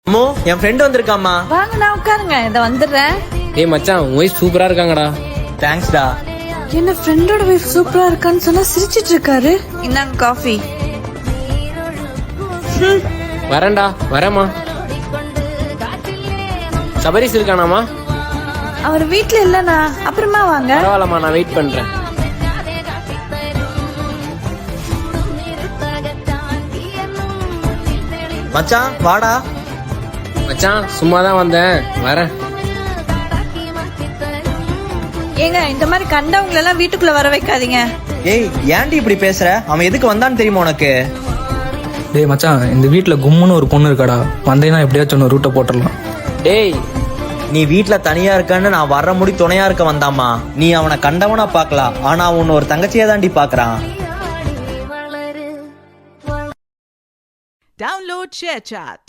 அம்மோ, என் ஃப்ரெண்ட் வந்திருக்காமா. வாங்க நான் உட்காருங்க, இத வந்துடுறேன். ஏய் மச்சான், உன் ஒய்ஃப் சூப்பரா இருக்காங்கடா. தேங்க்ஸ்டா. என்ன ஃப்ரெண்டோட வைஃப் சூப்பரா இருக்கான்னு சொன்னா சிரிச்சிட்டு இருக்காரு. இந்தாங்க காஃபி. வரேன்டா, வரேம்மா. சபரிஸ் இருக்கானாமா? அவர் வீட்ல இல்லனா, அப்புறமா வாங்க. பரவாயில்லம்மா, நான் வெயிட் பண்றேன். மச்சான் வாடா. மச்சான் சும்மா தான் வந்தேன், வரேன். ஏங்க இந்த மாதிரி கண்டவங்களை எல்லாம் வீட்டுக்குள்ள வர வைக்காதீங்க. ஏய், ஏன்டி இப்படி பேசுற? அவன் எதுக்கு வந்தான்னு தெரியுமா உனக்கு? டேய் மச்சான், இந்த வீட்ல கும்முன்னு ஒரு பொண்ணு இருக்காடா. வந்தேன்னா எப்படியாச்சும் ஒன்று ரூட்டை போட்டுடலாம். டேய், நீ வீட்ல தனியா இருக்கன்னு நான் வர்ற முடி துணையா இருக்க வந்தாமா. நீ அவனை கண்டவனா பாக்கலாம், ஆனா அவன் ஒரு தங்கச்சியா தாண்டி பாக்குறான். Download ShareChat.